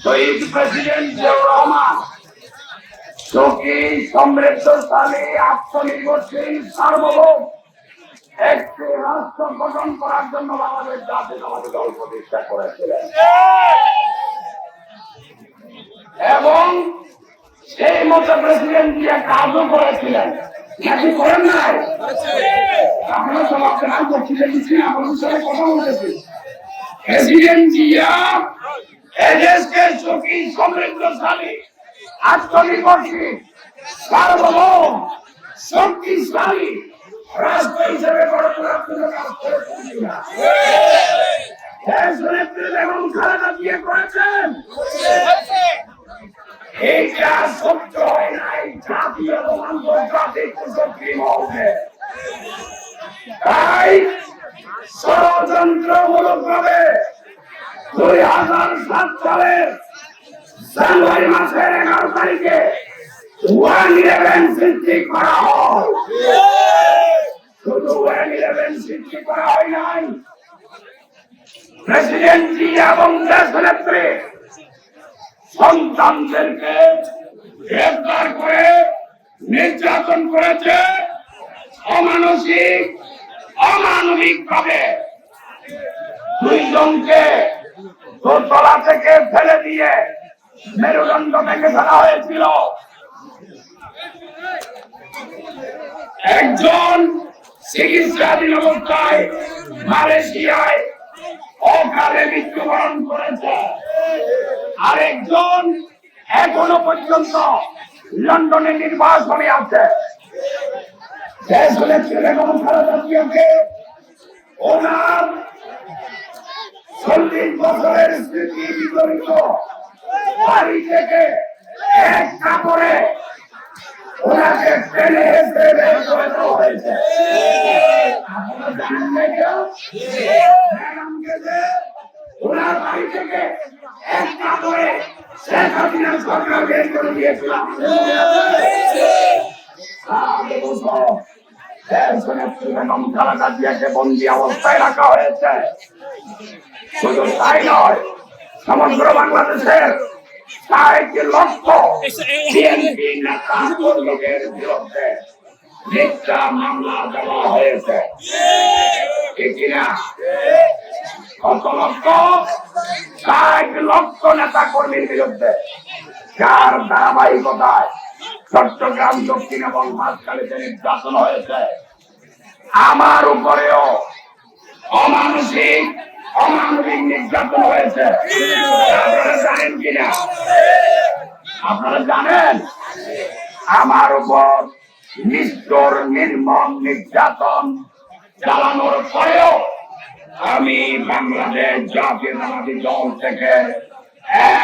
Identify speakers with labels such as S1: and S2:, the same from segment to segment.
S1: শহীদ president Ziaur Rahman সুখী সমৃদ্ধশালী আত্মনির্ভরশীল সার্বভৌম একটি রাষ্ট্র গঠন করার জন্য বাংলাদেশ জাতীয়তাবাদী দল প্রতিষ্ঠা করেছিলেন এবং সেই মতো প্রেসিডেন্ট জিয়া কাজও করেছিলেন। নাকি করেন নাই? আপনারা সব আপনারা বক্তৃতা দিচ্ছেন, আপনাদের সাথে কথা বলতেছি। প্রেসিডেন্ট জিয়া এদেশকে সুখী সমৃদ্ধশালী আত্মনির্ভরশীল সার্বভৌম শক্তিশালী রাষ্ট্র হিসেবে গড়ে তোলার জন্য কাজ করেছেন। এবং খালেদা জিয়া করেছেন। এইটা সহ্য হয় নাই জাতীয় এবং আন্তর্জাতিক কুশলী মহলে। তাই ষড়যন্ত্রমূলক ভাবে 2007 সালের জানুয়ারি মাসের 11 তারিখে 111 সৃষ্টি করা হয়। শুধু 111 সৃষ্টি করা হয় নাই, প্রেসিডেন্ট জিয়া এবং দেশনেত্রী সন্তানদেরকে গ্রেফতার করে নির্যাতন করেছে অমানসিক অমানবিক ভাবে। দুইজনকে দোতলা থেকে ফেলে দিয়ে মেরুদণ্ড ভেঙে ফেলা হয়েছিল। একজন চিকিৎসাধীন অবস্থায় মালয়েশিয়ায় অকালে মৃত্যুবরণ করেছে, আরেকজন এখনো পর্যন্ত লন্ডনে নির্বাসনে আছে। ওনার 40 বছরের স্মৃতি বিজড়িত বাড়ি থেকে এক কাপড়ে ওনাকে টেনে এসে বের করে দেওয়া হয়েছে। আপনারা জানেন না কেউ? ম্যাডামকে যে ওনার বাড়ি থেকে এক কাপড়ে শেখ হাসিনার সরকার বের করে দিয়েছিলাম। খালেদা জিয়াকে বন্দী অবস্থায় রাখা হয়েছে। শুধু তাই নয়, সমগ্র বাংলাদেশের 60 লক্ষ বিএনপি নেতা কর্মীদের বিরুদ্ধে মিথ্যা মামলা দেওয়া হয়েছে। ঠিক কিনা? কত লক্ষ? 60 লক্ষ নেতা কর্মীর বিরুদ্ধে, যার ধারাবাহিকতায় চট্টগ্রাম দক্ষিণ এবং মাঝখালিতে নির্যাতন হয়েছে। আমার উপরেও অমানসিক অমানবিক নির্যাতন হয়েছে। আপনারা জানেন কিনা? আপনারা জানেন আমার উপর নিষ্ঠুর নির্মম নির্যাতন চালানোর পরেও আমি বাংলাদেশ জাতীয়তাবাদী দল থেকে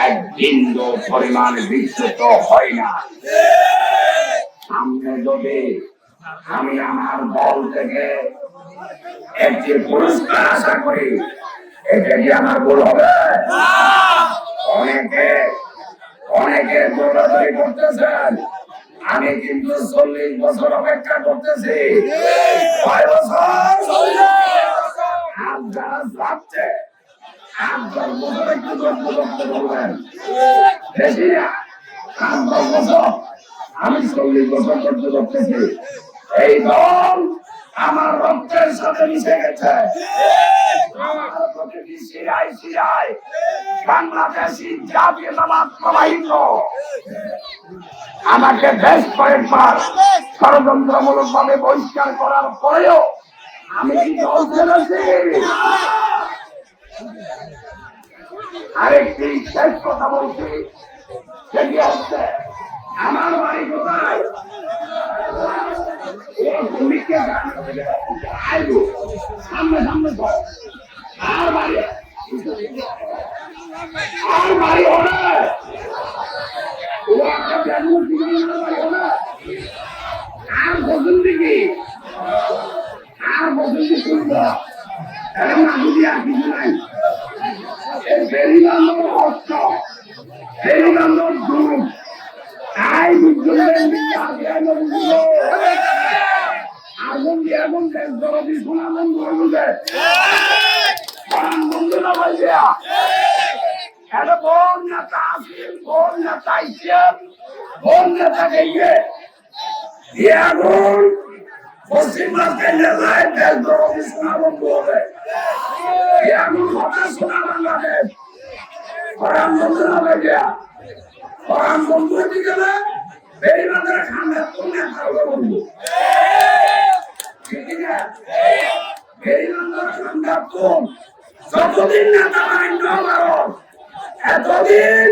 S1: এক বিন্দু পরিমাণ বিচ্যুত হই না। সামনে যদি আমি আমার দল থেকে একটি পুরস্কার আশা করি, এটা কি আমার ভুল হবে? অনেকে দৌড়াদৌড়ি করতেছেন, আমি কিন্তু 40 বছর অপেক্ষা করতেছি। 6 বছর আপনারা ভাবছে 8-10 বছর একটু গল্প করতে বলবেন, বেশি না 8-10 বছর। আমি 40 বছর করতে করতেছি। এই দল আমার রক্তের সাথে মিশে গেছে। আমার প্রতিটি শিরায় শিরায় বাংলাদেশি জাতীয়তাবাদ প্রবাহিত। আমাকে বেশ কয়েকবার ষড়যন্ত্রমূলক ভাবে বহিষ্কার করার পরেও আমি কি দল ছেড়েছি? আরেকটি শেষ কথা বলছি, সেটি হচ্ছে আমার বাড়ি কোথায়? সামনে সামনে আর বাড়ি হলে আর বসুন দিকে আর বসুন শুনবো না বুঝি আর কিছু নাই। ফেরি বান্ধব হস্ত, ফেরি বান্ধব দুধ আই আগুন দিয়ে আগুন দেশ দরদি শোনা বন্ধু হয়ে বন্ধু না ভাই এটা কোন নেতা আসিল কোন নেতা ইসেন কোন নেতাকে এখন পশ্চিমবঙ্গের নেতায় দেশ ধরনের শোনা বন্ধ হবে এখন হবে শোনা বাংলাদেশ পরাম বন্ধ হবে গিয়া পরাম বন্ধ হতে গেলে বেরিবাজার সামনে কোন নেতা হবে বন্ধু ঠিক আছে বেরিবাজার সামনে কোন যতদিন নেতা মান্য কারণ এতদিন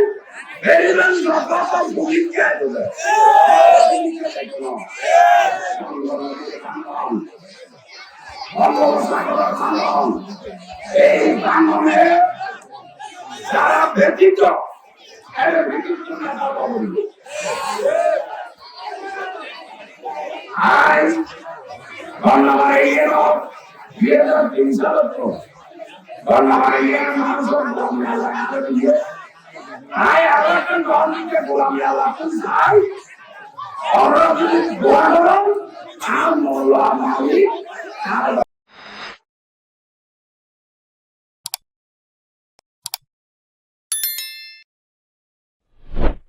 S1: বেরিবাজার সরকার ভূমিকা দেবে এই কাননে যারা ব্যতীত আজ ধন্যবাদ আয় আবার গভর্নমেন্টকে গোলামি আল্লাহ চাই আমরা যদি দোয়া করো আর মোল্লা মালিক